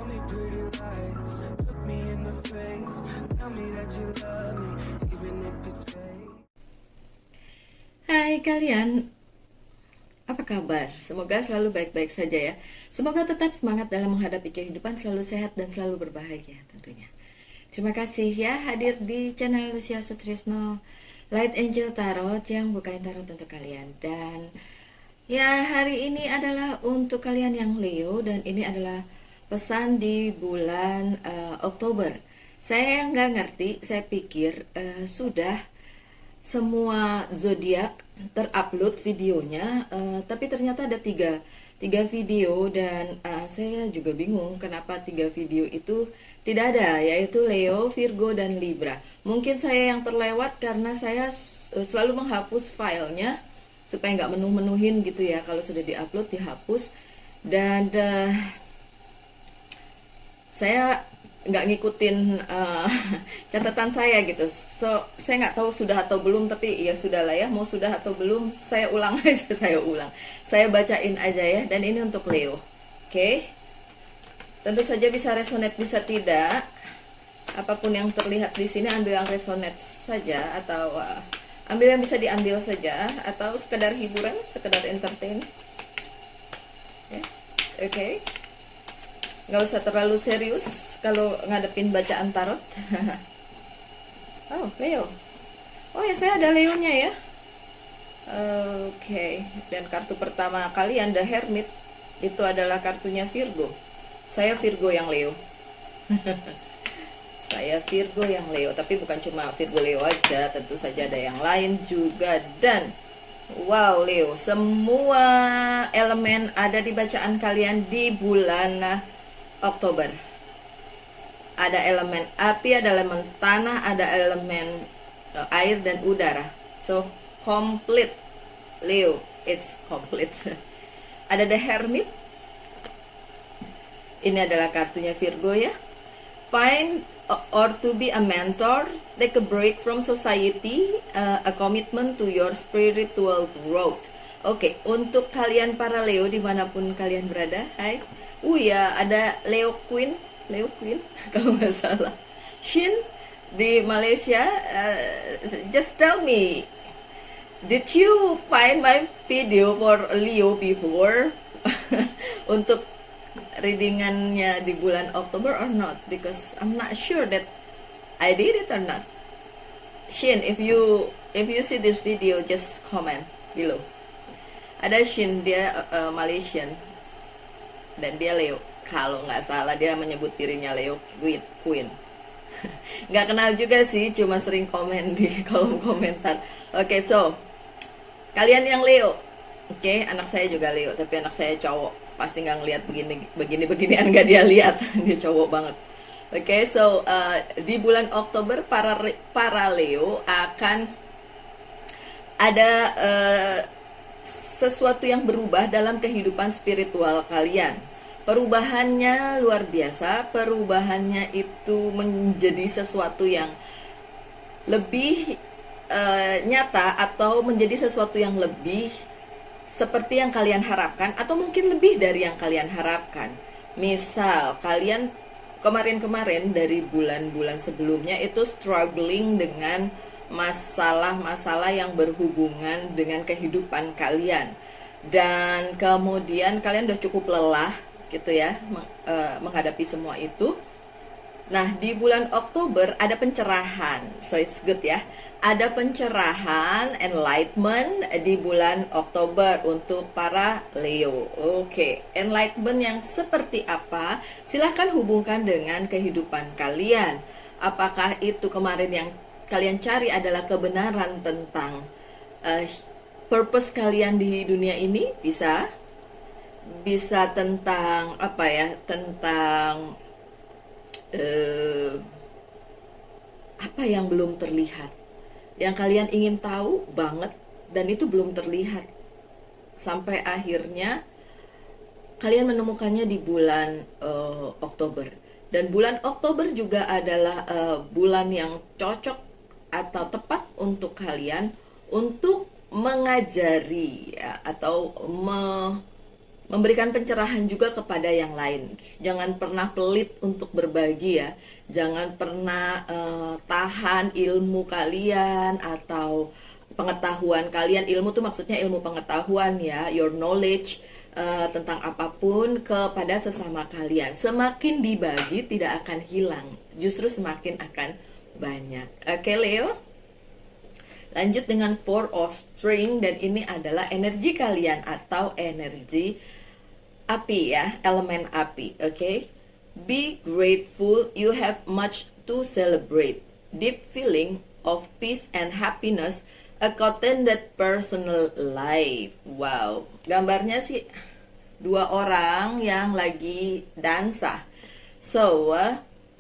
me pretty lies, look me in the face, tell me that you love me, even if it's fake. Hai kalian, apa kabar? Semoga selalu baik-baik saja ya. Semoga tetap semangat dalam menghadapi kehidupan, selalu sehat dan selalu berbahagia tentunya. Terima kasih ya hadir di channel Lucia Sutrisno Light Angel Tarot yang bukain tarot untuk kalian. Dan ya, hari ini adalah untuk kalian yang Leo, dan ini adalah pesan di bulan Oktober. Saya nggak ngerti, saya pikir sudah semua zodiak terupload videonya, tapi ternyata ada tiga video, dan saya juga bingung kenapa 3 video itu tidak ada, yaitu Leo, Virgo, dan Libra. Mungkin saya yang terlewat karena saya selalu menghapus filenya supaya nggak menuhin gitu ya. Kalau sudah diupload dihapus, dan saya nggak ngikutin catatan saya gitu. So saya nggak tahu sudah atau belum, tapi ya sudahlah ya, mau sudah atau belum saya ulang aja, saya bacain aja ya. Dan ini untuk Leo, oke? Tentu saja bisa resonate bisa tidak, apapun yang terlihat di sini ambil yang resonate saja, atau ambil yang bisa diambil saja, atau sekedar hiburan, sekedar entertain. Oke. Nggak usah terlalu serius kalau ngadepin bacaan tarot. Oh, Leo. Oh ya, saya ada Leonya ya. Oke. Dan kartu pertama kalian, The Hermit, itu adalah kartunya Virgo. Saya Virgo yang Leo. Saya Virgo yang Leo, tapi bukan cuma Virgo Leo aja, tentu saja ada yang lain juga. Dan wow, Leo, semua elemen ada di bacaan kalian di bulan Oktober. Ada elemen api, ada elemen tanah, ada elemen air dan udara. So, complete Leo, it's complete. Ada The Hermit. Ini adalah kartunya Virgo ya. Find or to be a mentor, take a break from society, a commitment to your spiritual growth. Oke, untuk kalian para Leo dimanapun kalian berada, hai. Ya, ada Leo Queen kalau nggak salah. Shin di Malaysia, just tell me, did you find my video for Leo before? Untuk readingannya di bulan Oktober or not? Because I'm not sure that I did it or not. Shin, if you see this video, just comment below. Ada Shin, dia Malaysian, dan dia Leo. Kalau nggak salah dia menyebut dirinya Leo Queen. Nggak kenal juga sih, cuma sering komen di kolom komentar. Oke, so kalian yang Leo, oke, anak saya juga Leo, tapi anak saya cowok, pasti nggak ngeliat beginian nggak dia lihat. Dia cowok banget. Oke, so di bulan Oktober para Leo akan ada sesuatu yang berubah dalam kehidupan spiritual kalian. Perubahannya luar biasa. Perubahannya itu menjadi sesuatu yang lebih nyata, atau menjadi sesuatu yang lebih seperti yang kalian harapkan, atau mungkin lebih dari yang kalian harapkan. Misal kalian kemarin-kemarin dari bulan-bulan sebelumnya itu struggling dengan masalah-masalah yang berhubungan dengan kehidupan kalian, dan kemudian kalian udah cukup lelah gitu ya menghadapi semua itu. Nah, di bulan Oktober ada pencerahan, so it's good ya. Ada pencerahan, enlightenment di bulan Oktober untuk para Leo. Oke, enlightenment yang seperti apa? Silahkan hubungkan dengan kehidupan kalian. Apakah itu kemarin yang kalian cari adalah kebenaran tentang purpose kalian di dunia ini? Bisa tentang apa ya? Tentang apa yang belum terlihat, yang kalian ingin tahu banget dan itu belum terlihat, sampai akhirnya kalian menemukannya di bulan Oktober. Dan bulan Oktober juga adalah bulan yang cocok atau tepat untuk kalian untuk mengajari ya, atau memberikan pencerahan juga kepada yang lain. Jangan pernah pelit untuk berbagi ya. Jangan pernah tahan ilmu kalian atau pengetahuan kalian. Ilmu tuh maksudnya ilmu pengetahuan ya, your knowledge tentang apapun kepada sesama kalian. Semakin dibagi tidak akan hilang, justru semakin akan banyak. Oke, Leo? Lanjut dengan Four of Spring, dan ini adalah energi kalian atau energi api ya, elemen api, oke? Be grateful, you have much to celebrate. Deep feeling of peace and happiness, a contented personal life. Wow, gambarnya sih dua orang yang lagi dansa. So,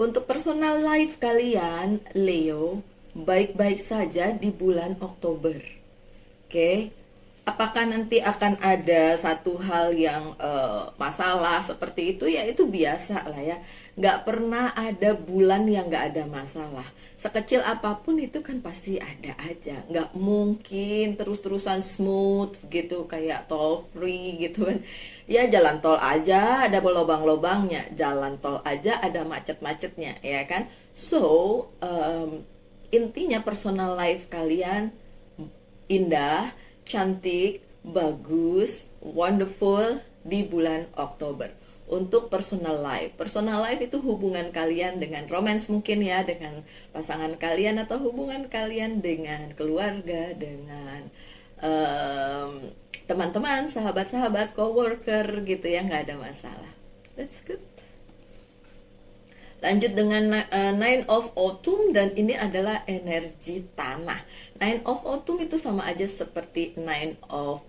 untuk personal life kalian, Leo, baik-baik saja di bulan Oktober. Oke? Apakah nanti akan ada satu hal yang masalah seperti itu? Ya itu biasa lah ya. Nggak pernah ada bulan yang nggak ada masalah. Sekecil apapun itu kan pasti ada aja. Nggak mungkin terus-terusan smooth gitu kayak tol free gitu kan. Ya jalan tol aja ada lubang-lubangnya. Jalan tol aja ada macet-macetnya ya kan. So intinya personal life kalian indah, cantik, bagus, wonderful di bulan Oktober. Untuk personal life itu hubungan kalian dengan romance mungkin ya, dengan pasangan kalian, atau hubungan kalian dengan keluarga, dengan teman-teman, sahabat-sahabat, coworker gitu ya, nggak ada masalah. That's good. Lanjut dengan Nine of Autumn, dan ini adalah energi tanah. Nine of Autumn itu sama aja seperti Nine of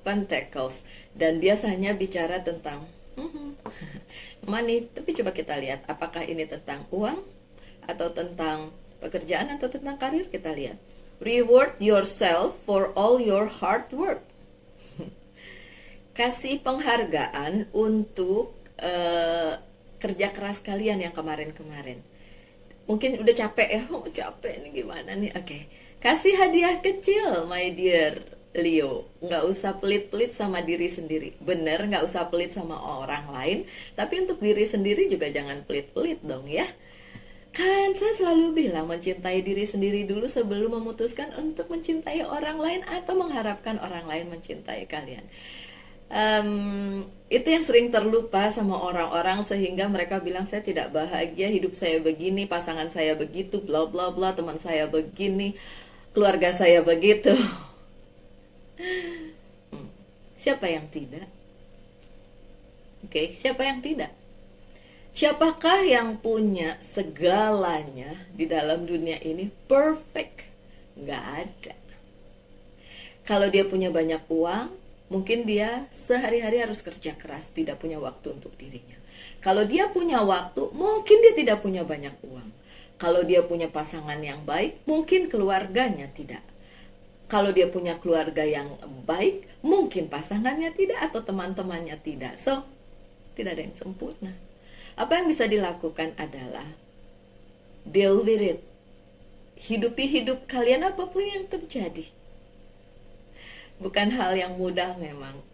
Pentacles, dan biasanya bicara tentang money. Tapi coba kita lihat apakah ini tentang uang atau tentang pekerjaan atau tentang karir. Kita lihat. Reward yourself for all your hard work. Kasih penghargaan untuk kerja keras kalian yang kemarin-kemarin. Mungkin udah capek ya, capek nih gimana nih. Oke. Kasih hadiah kecil, my dear Leo. Nggak usah pelit-pelit sama diri sendiri. Bener, nggak usah pelit sama orang lain. Tapi untuk diri sendiri juga jangan pelit-pelit dong ya. Kan saya selalu bilang mencintai diri sendiri dulu sebelum memutuskan untuk mencintai orang lain atau mengharapkan orang lain mencintai kalian. Itu yang sering terlupa sama orang-orang, sehingga mereka bilang saya tidak bahagia, hidup saya begini, pasangan saya begitu, bla bla bla, teman saya begini, keluarga saya begitu. Siapa yang tidak? Oke, siapa yang tidak? Siapakah yang punya segalanya di dalam dunia ini perfect? Nggak ada. Kalau dia punya banyak uang, mungkin dia sehari-hari harus kerja keras, tidak punya waktu untuk dirinya. Kalau dia punya waktu, mungkin dia tidak punya banyak uang. Kalau dia punya pasangan yang baik, mungkin keluarganya tidak. Kalau dia punya keluarga yang baik, mungkin pasangannya tidak atau teman-temannya tidak. So, tidak ada yang sempurna. Apa yang bisa dilakukan adalah deal with it. Hidupi hidup kalian apapun yang terjadi. Bukan hal yang mudah memang.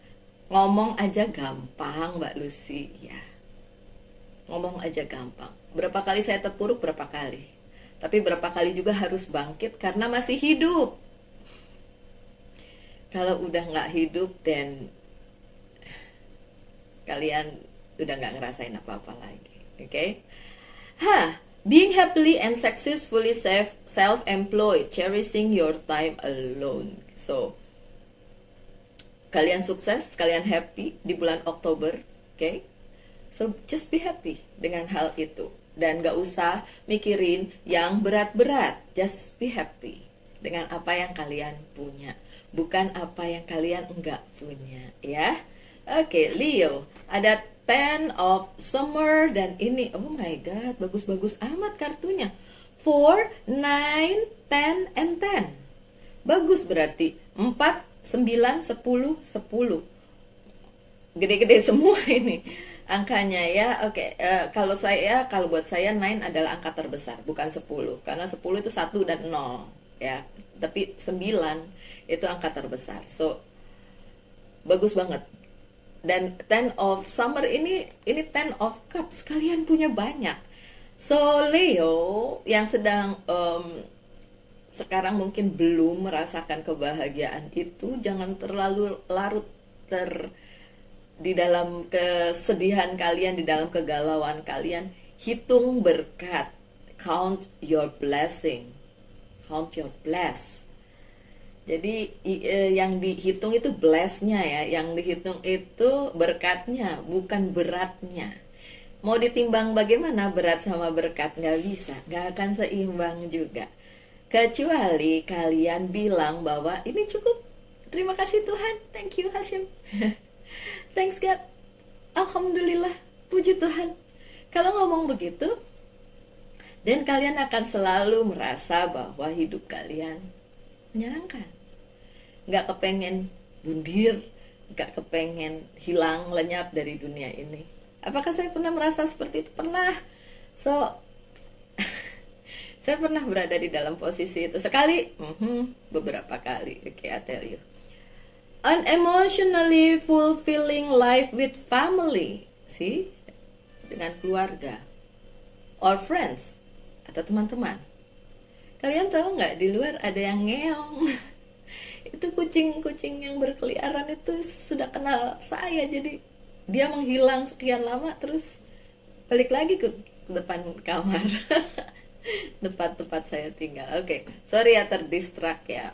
Ngomong aja gampang, Mbak Lucy, ya. Ngomong aja gampang. Berapa kali saya terpuruk, berapa kali. Tapi berapa kali juga harus bangkit karena masih hidup. Kalau udah nggak hidup, dan kalian udah nggak ngerasain apa-apa lagi. Oke? Being happily and successfully self-employed, cherishing your time alone. So, kalian sukses, kalian happy di bulan Oktober, oke? So, just be happy dengan hal itu. Dan gak usah mikirin yang berat-berat. Just be happy dengan apa yang kalian punya. Bukan apa yang kalian enggak punya, ya. Oke, Leo. Ada Ten of Summer, dan ini, oh my god, bagus-bagus amat kartunya. 4, 9, 10, and 10. Bagus berarti. 4, 9, 10, 10. Gede-gede semua ini angkanya ya. Oke, kalau buat saya 9 adalah angka terbesar, bukan 10. Karena 10 itu 1 dan 0 ya. Tapi 9 itu angka terbesar. So, bagus banget. Dan Ten of Summer ini Ten of Cups, kalian punya banyak. So Leo yang sedang sekarang mungkin belum merasakan kebahagiaan itu, jangan terlalu larut di dalam kesedihan kalian, di dalam kegalauan kalian. Hitung berkat, count your blessing, count your bless. Jadi yang dihitung itu bless-nya ya, yang dihitung itu berkatnya, bukan beratnya. Mau ditimbang bagaimana berat sama berkat, nggak bisa, nggak akan seimbang juga. Kecuali kalian bilang bahwa ini cukup, terima kasih Tuhan, thank you Hashim, thanks God, Alhamdulillah, puji Tuhan. Kalau ngomong begitu, dan kalian akan selalu merasa bahwa hidup kalian menyenangkan. Nggak kepengen bundir, nggak kepengen hilang lenyap dari dunia ini. Apakah saya pernah merasa seperti itu? Pernah. So, saya pernah berada di dalam posisi itu. Sekali, beberapa kali. Okay, I tell you. An emotionally fulfilling life with family. See? Dengan keluarga. Or friends. Atau teman-teman. Kalian tahu nggak, di luar ada yang ngeong. Itu kucing-kucing yang berkeliaran itu sudah kenal saya. Jadi dia menghilang sekian lama, terus balik lagi ke depan kamar. Tempat saya tinggal. Oke, sorry ya terdistract ya.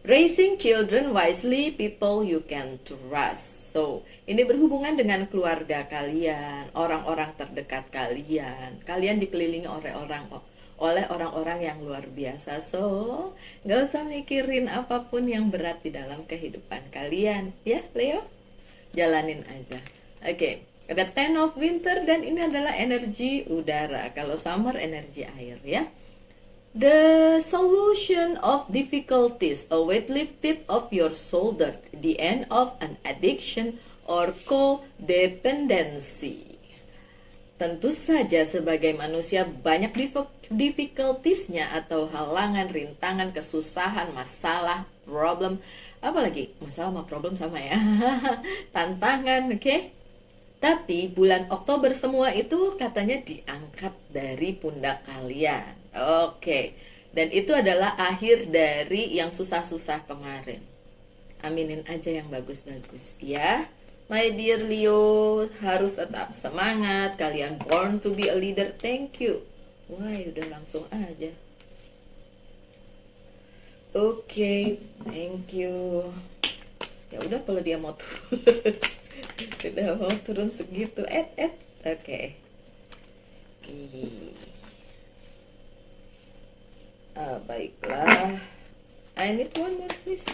Raising children wisely, people you can trust. So, ini berhubungan dengan keluarga kalian, orang-orang terdekat kalian. Kalian dikelilingi oleh orang-orang yang luar biasa. So, nggak usah mikirin apapun yang berat di dalam kehidupan kalian. Ya, Leo? Jalanin aja. Oke, ada Ten of Winter dan ini adalah energi udara. Kalau Summer, energi air ya. The solution of difficulties, a weight lifted off your shoulder, the end of an addiction or codependency. Tentu saja sebagai manusia banyak difficultiesnya atau halangan, rintangan, kesusahan, masalah, problem. Apalagi masalah sama problem sama ya. Tantangan, oke? Tapi bulan Oktober semua itu katanya diangkat dari pundak kalian. Oke. Dan itu adalah akhir dari yang susah-susah kemarin. Aminin aja yang bagus-bagus ya. My dear Leo, harus tetap semangat. Kalian born to be a leader. Thank you. Wah, udah langsung aja. Oke, thank you. Ya udah kalau dia mau turun. Sudah mau turun segitu. Oke. Baiklah. I need one more, please.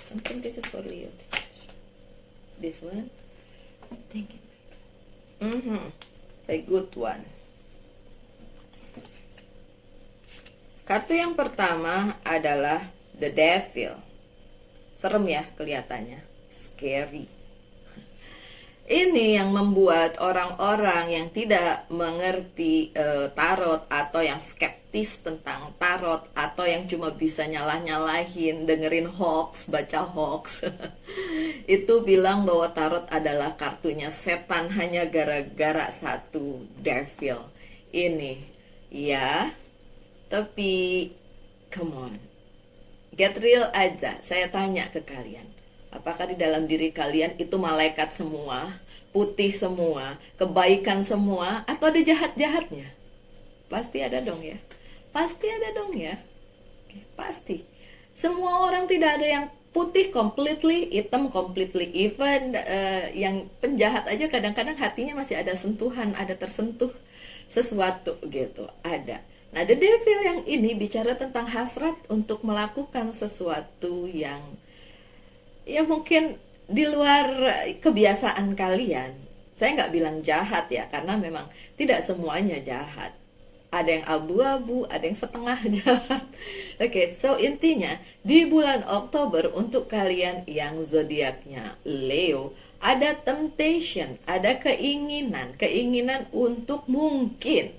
Something, this is for Leo. This one. Thank you. A good one. Kartu yang pertama adalah The Devil. Serem ya kelihatannya, scary. Ini yang membuat orang-orang yang tidak mengerti tarot, atau yang skeptis tentang tarot, atau yang cuma bisa nyalah-nyalahin, dengerin hoax, baca hoax, itu bilang bahwa tarot adalah kartunya setan hanya gara-gara satu devil ini. Ya, tapi come on, get real aja. Saya tanya ke kalian, apakah di dalam diri kalian itu malaikat semua, putih semua, kebaikan semua, atau ada jahat-jahatnya? Pasti ada dong ya. Pasti ada dong ya. Oke, pasti. Semua orang, tidak ada yang putih completely, hitam completely. Even yang penjahat aja kadang-kadang hatinya masih ada sentuhan, ada tersentuh sesuatu gitu. Ada. Nah, The Devil yang ini bicara tentang hasrat untuk melakukan sesuatu yang ya mungkin di luar kebiasaan kalian. Saya nggak bilang jahat ya, karena memang tidak semuanya jahat. Ada yang abu-abu, ada yang setengah jahat. Oke, so intinya di bulan Oktober untuk kalian yang zodiaknya Leo, ada temptation, ada keinginan untuk mungkin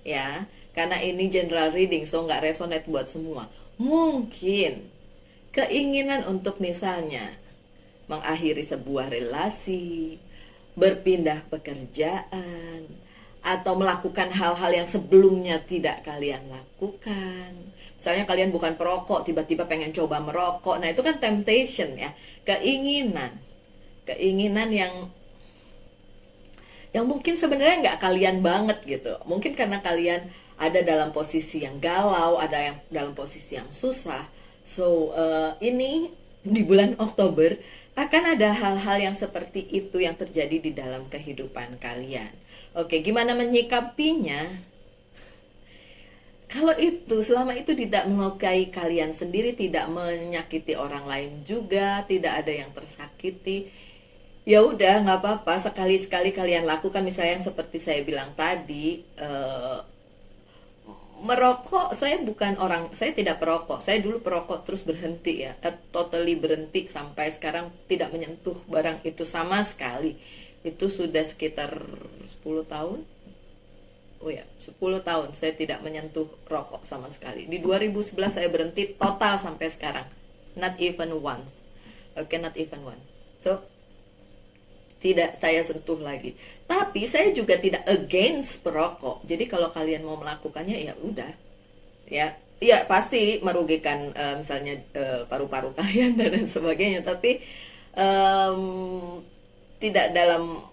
ya. Karena ini general reading, so nggak resonate buat semua. Mungkin keinginan untuk misalnya mengakhiri sebuah relasi, berpindah pekerjaan, atau melakukan hal-hal yang sebelumnya tidak kalian lakukan. Misalnya kalian bukan perokok, tiba-tiba pengen coba merokok. Nah, itu kan temptation ya, keinginan. Keinginan yang mungkin sebenarnya nggak kalian banget gitu. Mungkin karena kalian ada dalam posisi yang galau, ada yang dalam posisi yang susah. So, ini di bulan Oktober akan ada hal-hal yang seperti itu yang terjadi di dalam kehidupan kalian. Oke, gimana menyikapinya? Kalau itu, selama itu tidak melukai kalian sendiri, tidak menyakiti orang lain juga, tidak ada yang tersakiti, ya udah nggak apa-apa. Sekali-sekali kalian lakukan, misalnya yang seperti saya bilang tadi, merokok. Saya tidak perokok. Saya dulu perokok terus berhenti ya, totally berhenti sampai sekarang tidak menyentuh barang itu sama sekali. Itu sudah sekitar 10 tahun. Oh ya, 10 tahun saya tidak menyentuh rokok sama sekali. Di 2011 saya berhenti total sampai sekarang. Not even once. Oke, not even one. So, tidak saya sentuh lagi. Tapi saya juga tidak against perokok. Jadi kalau kalian mau melakukannya ya udah. Ya pasti merugikan misalnya paru-paru kalian dan sebagainya, tapi tidak dalam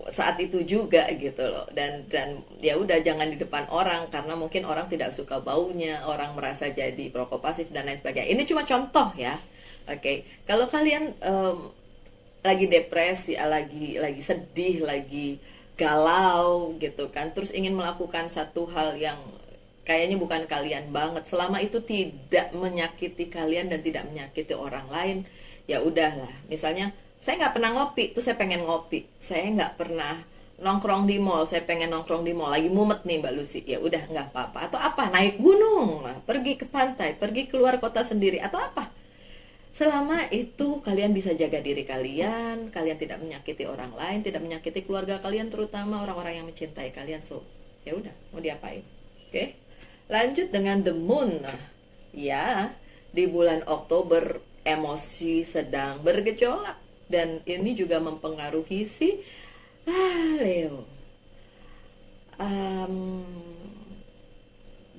saat itu juga gitu loh. Dan ya udah, jangan di depan orang karena mungkin orang tidak suka baunya, orang merasa jadi perokok pasif dan lain sebagainya. Ini cuma contoh ya. Oke. Kalau kalian lagi depresi, lagi sedih, lagi galau gitu kan, terus ingin melakukan satu hal yang kayaknya bukan kalian banget, selama itu tidak menyakiti kalian dan tidak menyakiti orang lain, ya udahlah. Misalnya saya nggak pernah ngopi, tuh saya pengen ngopi. Saya nggak pernah nongkrong di mall, saya pengen nongkrong di mall, lagi mumet nih Mbak Lucy, ya udah nggak apa-apa. Atau apa, naik gunung, pergi ke pantai, pergi keluar kota sendiri, atau apa. Selama itu kalian bisa jaga diri kalian, kalian tidak menyakiti orang lain, tidak menyakiti keluarga kalian, terutama orang-orang yang mencintai kalian. So, ya udah, mau diapain? Oke. Lanjut dengan the moon. Ya, di bulan Oktober emosi sedang bergejolak dan ini juga mempengaruhi si Leo.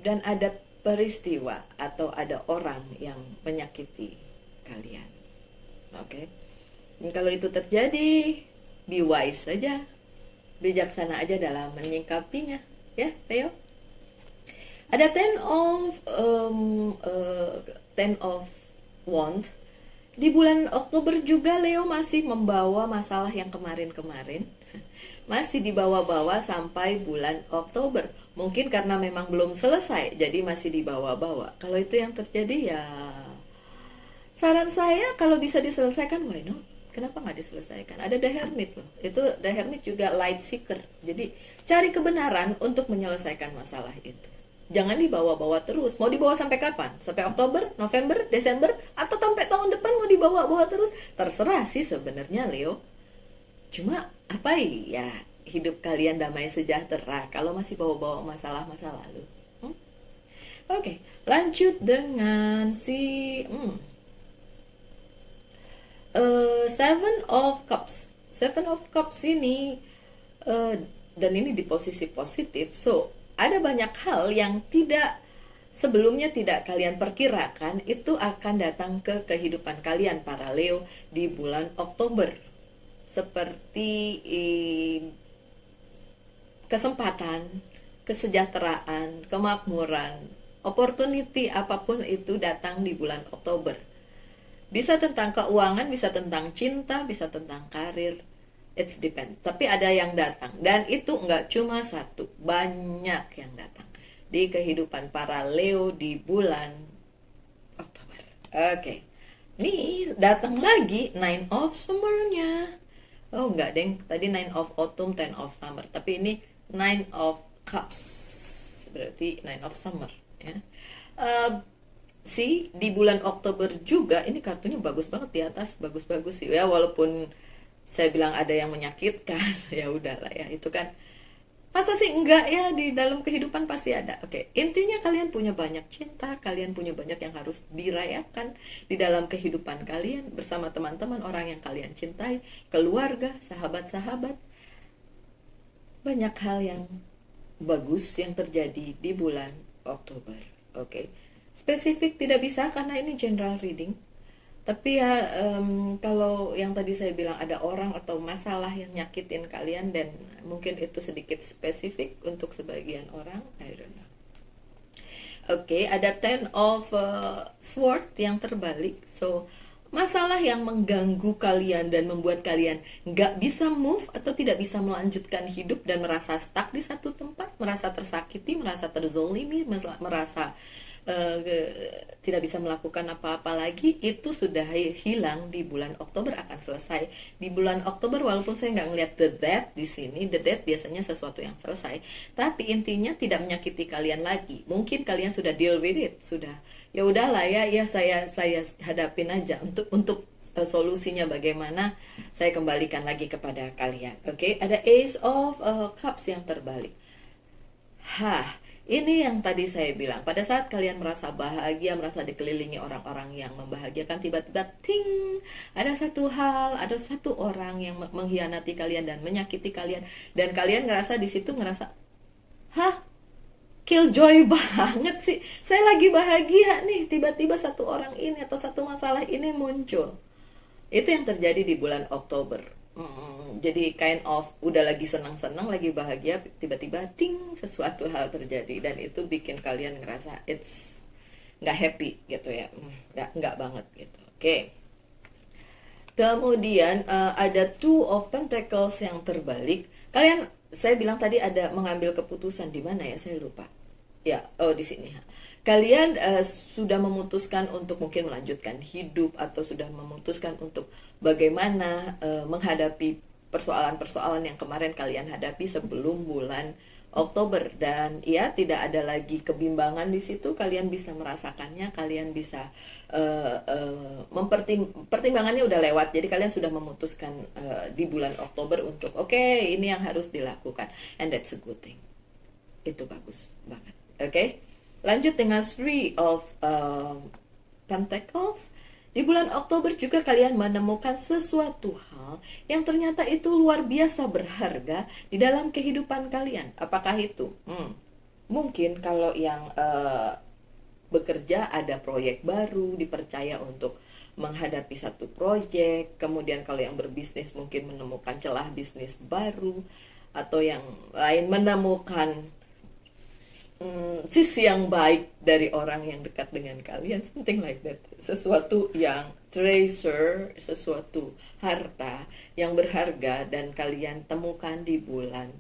Dan ada peristiwa atau ada orang yang menyakiti kalian. Oke. Dan kalau itu terjadi, be wise saja, bijaksana aja dalam menyikapinya, ya, Leo. Ada Ten of Wands. Di bulan Oktober juga Leo masih membawa masalah yang kemarin-kemarin. Masih dibawa-bawa sampai bulan Oktober. Mungkin karena memang belum selesai, jadi masih dibawa-bawa. Kalau itu yang terjadi ya, saran saya kalau bisa diselesaikan, why not? Kenapa nggak diselesaikan? Ada The Hermit loh. Itu The Hermit juga light seeker. Jadi cari kebenaran untuk menyelesaikan masalah itu. Jangan dibawa-bawa terus. Mau dibawa sampai kapan? Sampai Oktober, November, Desember, atau sampai tahun depan mau dibawa-bawa terus? Terserah sih sebenarnya Leo. Cuma apa ya, hidup kalian damai sejahtera kalau masih bawa-bawa masalah-masa lalu. Oke, lanjut dengan si Seven of Cups. Seven of Cups ini dan ini di posisi positif. So, ada banyak hal yang sebelumnya tidak kalian perkirakan itu akan datang ke kehidupan kalian para Leo di bulan Oktober. Seperti kesempatan, kesejahteraan, kemakmuran, opportunity apapun itu datang di bulan Oktober. Bisa tentang keuangan, bisa tentang cinta, bisa tentang karir. It's depend. Tapi ada yang datang. Dan itu nggak cuma satu. Banyak yang datang di kehidupan para Leo di bulan Oktober. Oke. Nih datang lagi Nine of Summer-nya. Oh enggak deng. Tadi Nine of Autumn, Ten of Summer. Tapi ini Nine of Cups. Berarti Nine of Summer. Ya. Di bulan Oktober juga ini kartunya bagus banget di atas, bagus-bagus sih ya, walaupun saya bilang ada yang menyakitkan ya udahlah ya, itu kan Masa sih enggak ya, di dalam kehidupan pasti ada. Oke, intinya kalian punya banyak cinta, kalian punya banyak yang harus dirayakan di dalam kehidupan kalian bersama teman-teman, orang yang kalian cintai, keluarga, sahabat-sahabat. Banyak hal yang bagus yang terjadi di bulan Oktober. Oke, spesifik tidak bisa karena ini general reading. Tapi ya kalau yang tadi saya bilang ada orang atau masalah yang nyakitin kalian dan mungkin itu sedikit spesifik untuk sebagian orang, I don't know. Oke, ada Ten of Sword yang terbalik. So, masalah yang mengganggu kalian dan membuat kalian nggak bisa move atau tidak bisa melanjutkan hidup dan merasa stuck di satu tempat, merasa tersakiti, merasa terzolimi, merasa tidak bisa melakukan apa-apa lagi, itu sudah hilang di bulan Oktober, akan selesai di bulan Oktober. Walaupun saya nggak ngeliat the death di sini, the death biasanya sesuatu yang selesai, tapi intinya tidak menyakiti kalian lagi. Mungkin kalian sudah deal with it, sudah ya udahlah ya saya hadapin aja untuk solusinya bagaimana, saya kembalikan lagi kepada kalian. Oke, ada Ace of Cups yang terbalik. Ini yang tadi saya bilang, pada saat kalian merasa bahagia, merasa dikelilingi orang-orang yang membahagiakan, tiba-tiba ting, ada satu hal, ada satu orang yang mengkhianati kalian dan menyakiti kalian, dan kalian ngerasa di situ killjoy banget sih, saya lagi bahagia nih, tiba-tiba satu orang ini atau satu masalah ini muncul. Itu yang terjadi di bulan Oktober. Jadi kind of udah lagi senang-senang, lagi bahagia, tiba-tiba ting, sesuatu hal terjadi dan itu bikin kalian ngerasa it's nggak happy gitu ya, nggak banget gitu. Oke. Kemudian ada Two of Pentacles yang terbalik. Kalian, saya bilang tadi ada mengambil keputusan di mana ya, saya lupa. Ya, di sini. Kalian sudah memutuskan untuk mungkin melanjutkan hidup atau sudah memutuskan untuk bagaimana menghadapi persoalan-persoalan yang kemarin kalian hadapi sebelum bulan Oktober, dan ya tidak ada lagi kebimbangan di situ. Kalian bisa merasakannya, kalian bisa pertimbangannya udah lewat. Jadi kalian sudah memutuskan di bulan Oktober untuk oke, ini yang harus dilakukan, and that's a good thing. Itu bagus banget. Oke. Lanjut dengan Three of Pentacles. Di bulan Oktober juga kalian menemukan sesuatu hal yang ternyata itu luar biasa berharga di dalam kehidupan kalian. Apakah itu? Mungkin kalau yang bekerja ada proyek baru, dipercaya untuk menghadapi satu proyek. Kemudian kalau yang berbisnis mungkin menemukan celah bisnis baru, atau yang lain menemukan sisi yang baik dari orang yang dekat dengan kalian, something like that. Sesuatu yang treasure, sesuatu harta yang berharga dan kalian temukan di bulan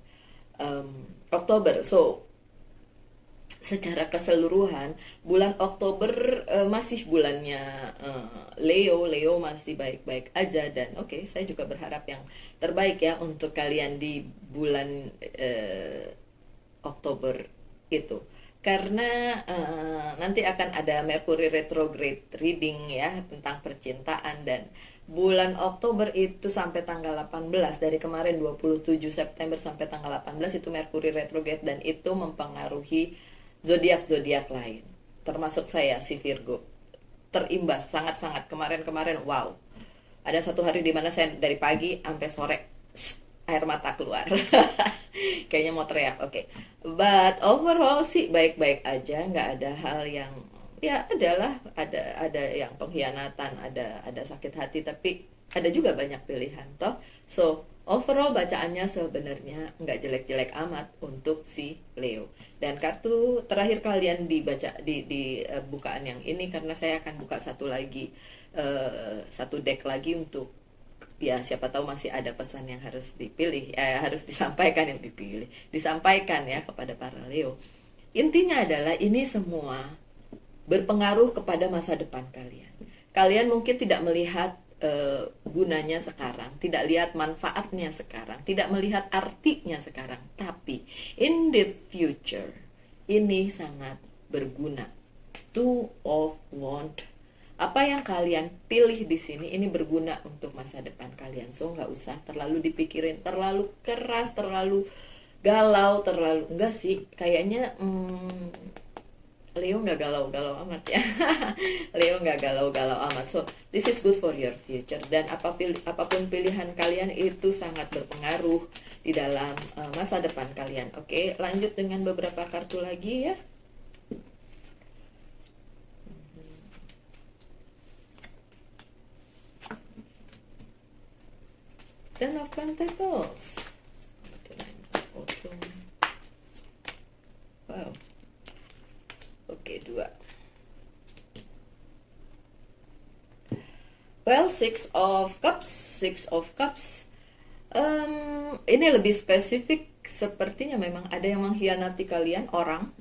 Oktober. So, secara keseluruhan bulan Oktober masih bulannya Leo masih baik-baik aja, dan oke, saya juga berharap yang terbaik ya untuk kalian di bulan Oktober itu, karena nanti akan ada Mercury retrograde reading ya tentang percintaan, dan bulan Oktober itu sampai tanggal 18, dari kemarin 27 September sampai tanggal 18 itu Mercury retrograde, dan itu mempengaruhi zodiak-zodiak lain, termasuk saya si Virgo, terimbas sangat-sangat. Kemarin wow, ada satu hari di mana saya dari pagi sampai sore air mata keluar. Kayaknya mau teriak. Oke. But overall sih baik-baik aja, nggak ada hal yang ya adalah ada yang pengkhianatan, ada sakit hati, tapi ada juga banyak pilihan toh. So overall bacaannya sebenarnya nggak jelek-jelek amat untuk si Leo. Dan kartu terakhir kalian dibaca di bukaan yang ini, karena saya akan buka satu lagi satu deck lagi untuk ya siapa tahu masih ada pesan yang harus dipilih, harus disampaikan, yang disampaikan ya kepada para Leo. Intinya adalah ini semua berpengaruh kepada masa depan kalian. Kalian mungkin tidak melihat gunanya sekarang, tidak lihat manfaatnya sekarang, tidak melihat artinya sekarang, tapi in the future ini sangat berguna. Two of Wands. Apa yang kalian pilih di sini ini berguna untuk masa depan kalian. So nggak usah terlalu dipikirin, terlalu keras, terlalu Galau terlalu enggak sih, kayaknya Leo nggak galau-galau amat ya. Leo nggak galau-galau amat. So this is good for your future, dan apapun pilihan kalian itu sangat berpengaruh di dalam masa depan kalian. Oke, lanjut dengan beberapa kartu lagi ya. Ten of Pentacles. Wow. Oke, dua. Well, Six of Cups. Six of Cups. Ini lebih spesifik. Sepertinya memang ada yang mengkhianati kalian, orang.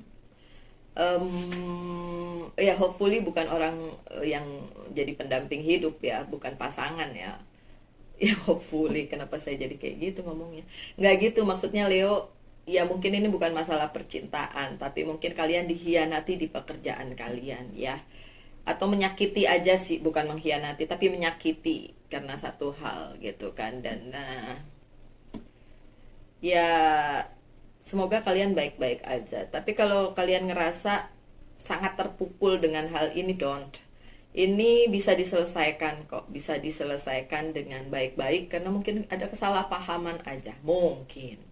Ya, hopefully bukan orang yang jadi pendamping hidup ya, bukan pasangan ya. Ya, hopefully. Kenapa saya jadi kayak gitu ngomongnya? Nggak gitu, maksudnya Leo. Ya, mungkin ini bukan masalah percintaan, tapi mungkin kalian dikhianati di pekerjaan kalian ya. Atau menyakiti aja sih, bukan mengkhianati, tapi menyakiti karena satu hal gitu kan. Dan ya semoga kalian baik-baik aja. Tapi kalau kalian ngerasa sangat terpukul dengan hal ini, don't. Ini bisa diselesaikan kok, bisa diselesaikan dengan baik-baik karena mungkin ada kesalahpahaman aja, mungkin.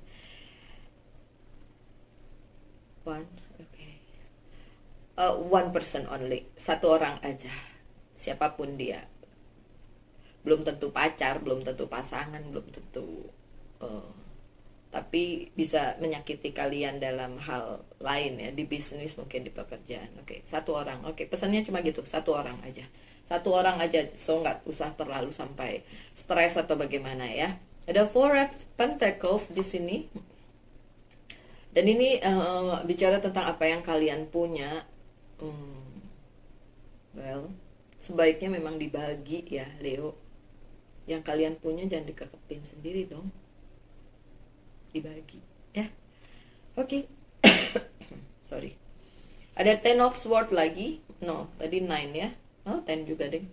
One, okay. One person only, satu orang aja, siapapun dia. Belum tentu pacar, belum tentu pasangan, belum tentu, tapi bisa menyakiti kalian dalam hal lain ya, di bisnis mungkin, di pekerjaan. Oke, satu orang. Oke, pesannya cuma gitu, satu orang aja, satu orang aja. So nggak usah terlalu sampai stres atau bagaimana ya. Ada Four of Pentacles di sini, dan ini bicara tentang apa yang kalian punya. Well, sebaiknya memang dibagi ya, Leo. Yang kalian punya jangan dikekepin sendiri dong, dibagi ya. Oke. Sorry. Ada Ten of Sword lagi. No, tadi 9 ya. Oh, 10 juga deh.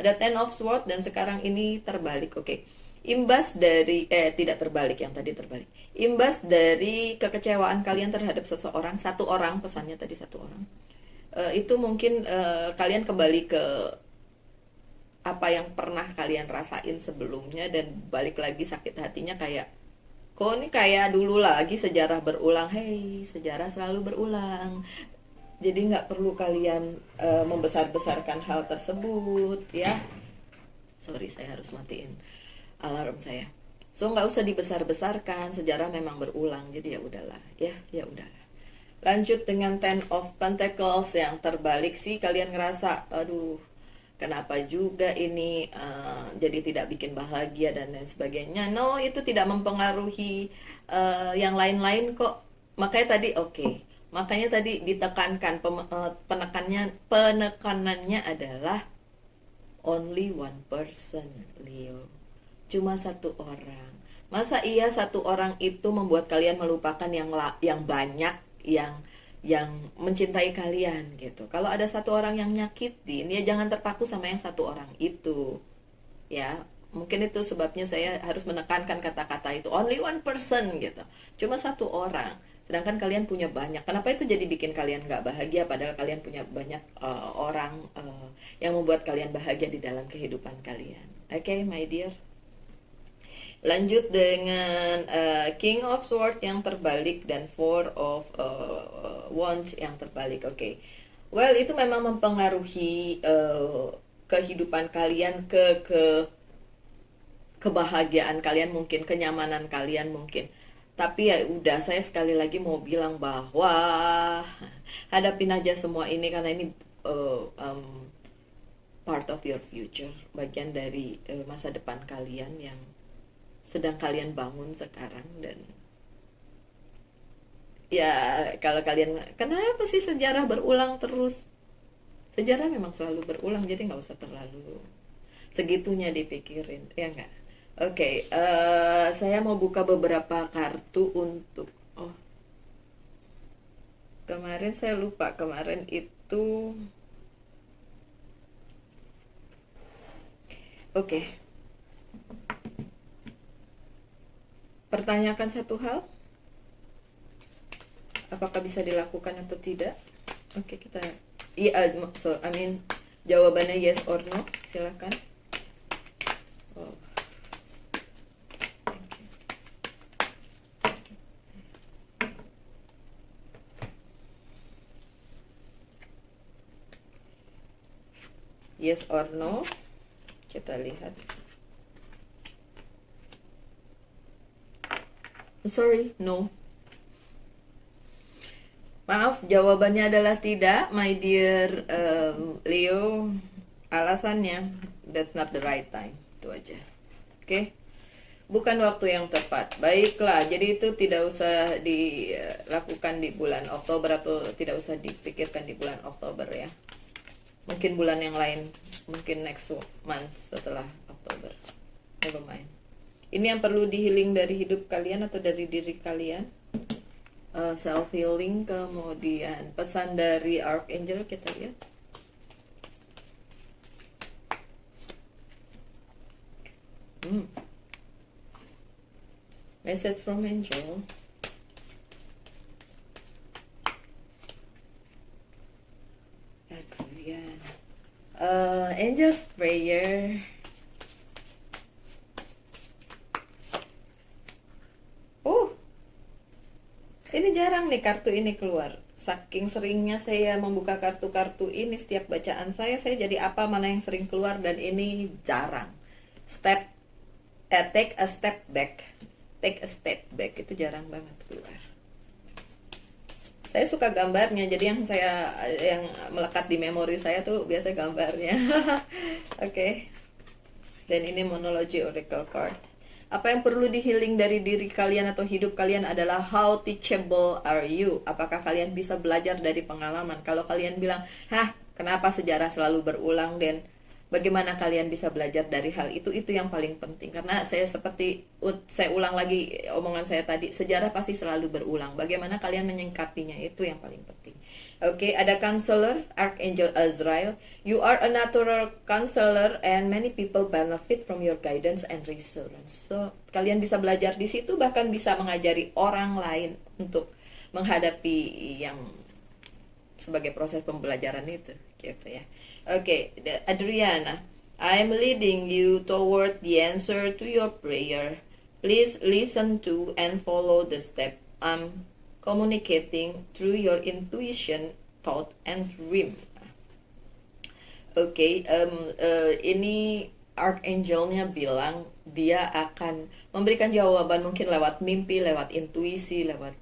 Ada Ten of Sword dan sekarang ini terbalik. Oke. Imbas dari tidak terbalik, yang tadi terbalik. Imbas dari kekecewaan kalian terhadap seseorang, satu orang, pesannya tadi satu orang. Itu mungkin kalian kembali ke apa yang pernah kalian rasain sebelumnya dan balik lagi sakit hatinya, kayak kok ini kayak dulu lagi, sejarah berulang. Hey, sejarah selalu berulang. Jadi nggak perlu kalian membesar-besarkan hal tersebut ya. Sorry, saya harus matiin alarm saya. So nggak usah dibesar-besarkan, sejarah memang berulang. Jadi ya udahlah, ya udahlah. Lanjut dengan Ten of Pentacles yang terbalik sih. Kalian ngerasa, aduh, kenapa juga ini jadi tidak bikin bahagia dan lain sebagainya. No, itu tidak mempengaruhi yang lain-lain kok. Makanya tadi makanya tadi ditekankan, penekanannya adalah only one person, Leo. Cuma satu orang. Masa iya satu orang itu membuat kalian melupakan yang banyak, yang mencintai kalian gitu. Kalau ada satu orang yang nyakitin, ya jangan terpaku sama yang satu orang itu. Ya, mungkin itu sebabnya saya harus menekankan kata-kata itu, only one person gitu. Cuma satu orang. Sedangkan kalian punya banyak. Kenapa itu jadi bikin kalian gak bahagia padahal kalian punya banyak orang yang membuat kalian bahagia di dalam kehidupan kalian. Oke, my dear. Lanjut dengan King of Swords yang terbalik dan Four of Wands yang terbalik. Oke. Well, itu memang mempengaruhi kehidupan kalian, kebahagiaan kalian mungkin, kenyamanan kalian mungkin. Tapi ya udah, saya sekali lagi mau bilang bahwa hadapin aja semua ini karena ini part of your future, bagian dari masa depan kalian yang sedang kalian bangun sekarang. Dan ya kalau kalian, kenapa sih sejarah berulang terus? Sejarah memang selalu berulang, jadi nggak usah terlalu segitunya dipikirin, ya nggak? Oke, saya mau buka beberapa kartu untuk kemarin saya lupa, kemarin itu pertanyakan satu hal. apakah bisa dilakukan atau tidak? Oke, kita iya, jawabannya yes or no, silakan. Oh, thank you. Yes or no, kita lihat. Sorry, no. Maaf, jawabannya adalah tidak, my dear Leo. Alasannya, that's not the right time. Itu aja. Oke? Bukan waktu yang tepat. Baiklah, jadi itu tidak usah dilakukan di bulan Oktober atau tidak usah dipikirkan di bulan Oktober ya. Mungkin bulan yang lain, mungkin next month setelah Oktober. Never mind. Ini yang perlu di-healing dari hidup kalian atau dari diri kalian. Self-healing, kemudian pesan dari Archangel, kita lihat. Message from Angel. Adrian. Angel's Prayer. Ini jarang nih kartu ini keluar. Saking seringnya saya membuka kartu-kartu ini setiap bacaan saya jadi apal mana yang sering keluar dan ini jarang. Take a step back. Take a step back itu jarang banget keluar. Saya suka gambarnya, jadi yang melekat di memori saya tuh biasa gambarnya. Oke. Dan ini Monology Oracle Card. Apa yang perlu di-healing dari diri kalian atau hidup kalian adalah how teachable are you? Apakah kalian bisa belajar dari pengalaman? Kalau kalian bilang, kenapa sejarah selalu berulang, dan bagaimana kalian bisa belajar dari hal itu yang paling penting. Karena saya ulang lagi omongan saya tadi, sejarah pasti selalu berulang. Bagaimana kalian menyingkapinya, itu yang paling penting. Oke, ada counselor, Archangel Azrael. You are a natural counselor and many people benefit from your guidance and reassurance. So, kalian bisa belajar di situ, bahkan bisa mengajari orang lain untuk menghadapi yang sebagai proses pembelajaran itu, gitu ya. Oke, Adriana, I am leading you toward the answer to your prayer. Please listen to and follow the step I'm communicating through your intuition, thought, and dream. Oke, ini Archangelnya bilang dia akan memberikan jawaban mungkin lewat mimpi, lewat intuisi, lewat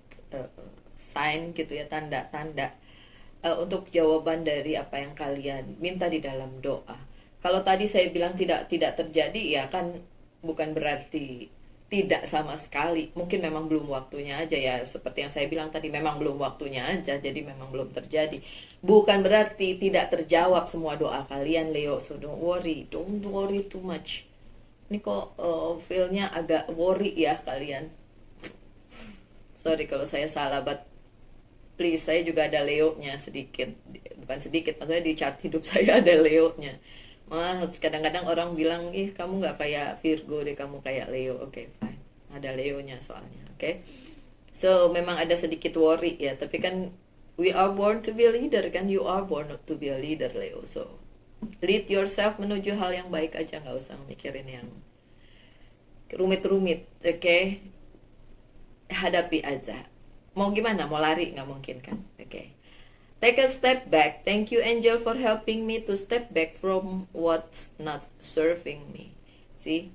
sign gitu ya, tanda-tanda untuk jawaban dari apa yang kalian minta di dalam doa. Kalau tadi saya bilang tidak terjadi, ya kan bukan berarti tidak sama sekali. Mungkin memang belum waktunya aja ya. Seperti yang saya bilang tadi, memang belum waktunya aja. Jadi memang belum terjadi. Bukan berarti tidak terjawab semua doa kalian, Leo. So don't worry too much. Ini kok feel-nya agak worry ya kalian. Sorry kalau saya salah, but please, saya juga ada Leo-nya sedikit. Bukan sedikit, maksudnya di chart hidup saya ada Leo-nya. Kadang-kadang orang bilang, kamu gak kayak Virgo deh, kamu kayak Leo. Oke, fine. Ada Leo-nya soalnya, oke? So, memang ada sedikit worry ya. Tapi kan, we are born to be a leader kan? You are born to be a leader, Leo. So, lead yourself menuju hal yang baik aja. Gak usah mikirin yang rumit-rumit, oke? Hadapi aja. Mau gimana? Mau lari? Gak mungkin kan? Oke. Take a step back. Thank you, Angel, for helping me to step back from what's not serving me. See,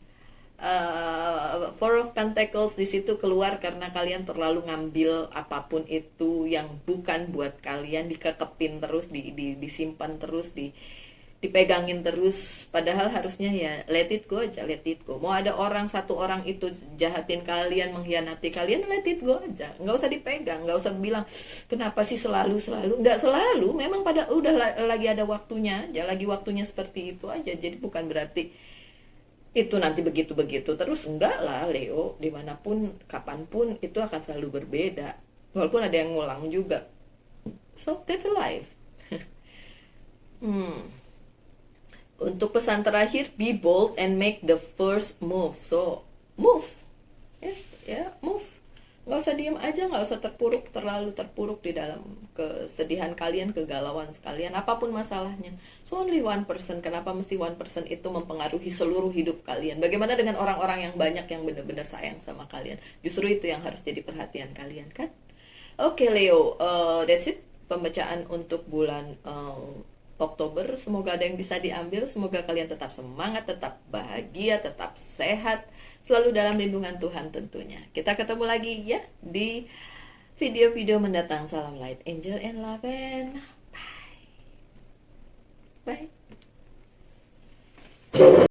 Four of Pentacles di situ keluar karena kalian terlalu ngambil apapun itu yang bukan buat kalian, dikekepin terus, disimpan terus, dipegangin terus. Padahal harusnya ya let it go aja, let it go. Mau ada satu orang itu jahatin kalian, mengkhianati kalian, let it go aja. Nggak usah dipegang, nggak usah bilang kenapa sih selalu. Nggak selalu, memang udah lagi ada waktunya aja, lagi waktunya seperti itu aja. Jadi bukan berarti itu nanti begitu terus, enggak lah Leo. Dimanapun, kapanpun itu akan selalu berbeda. Walaupun ada yang ngulang juga. So that's life. Untuk pesan terakhir, be bold and make the first move. So, move. Ya, move. Nggak usah diem aja, nggak usah terlalu terpuruk di dalam kesedihan kalian, kegalauan sekalian, apapun masalahnya. So only 1%, kenapa mesti 1% itu mempengaruhi seluruh hidup kalian? Bagaimana dengan orang-orang yang banyak yang benar-benar sayang sama kalian? Justru itu yang harus jadi perhatian kalian, kan? Oke, Leo, that's it pembacaan untuk bulan Oktober. Semoga ada yang bisa diambil. Semoga kalian tetap semangat, tetap bahagia, tetap sehat, selalu dalam lindungan Tuhan tentunya. Kita ketemu lagi ya di video-video mendatang. Salam light, angel, and love, and bye. Bye.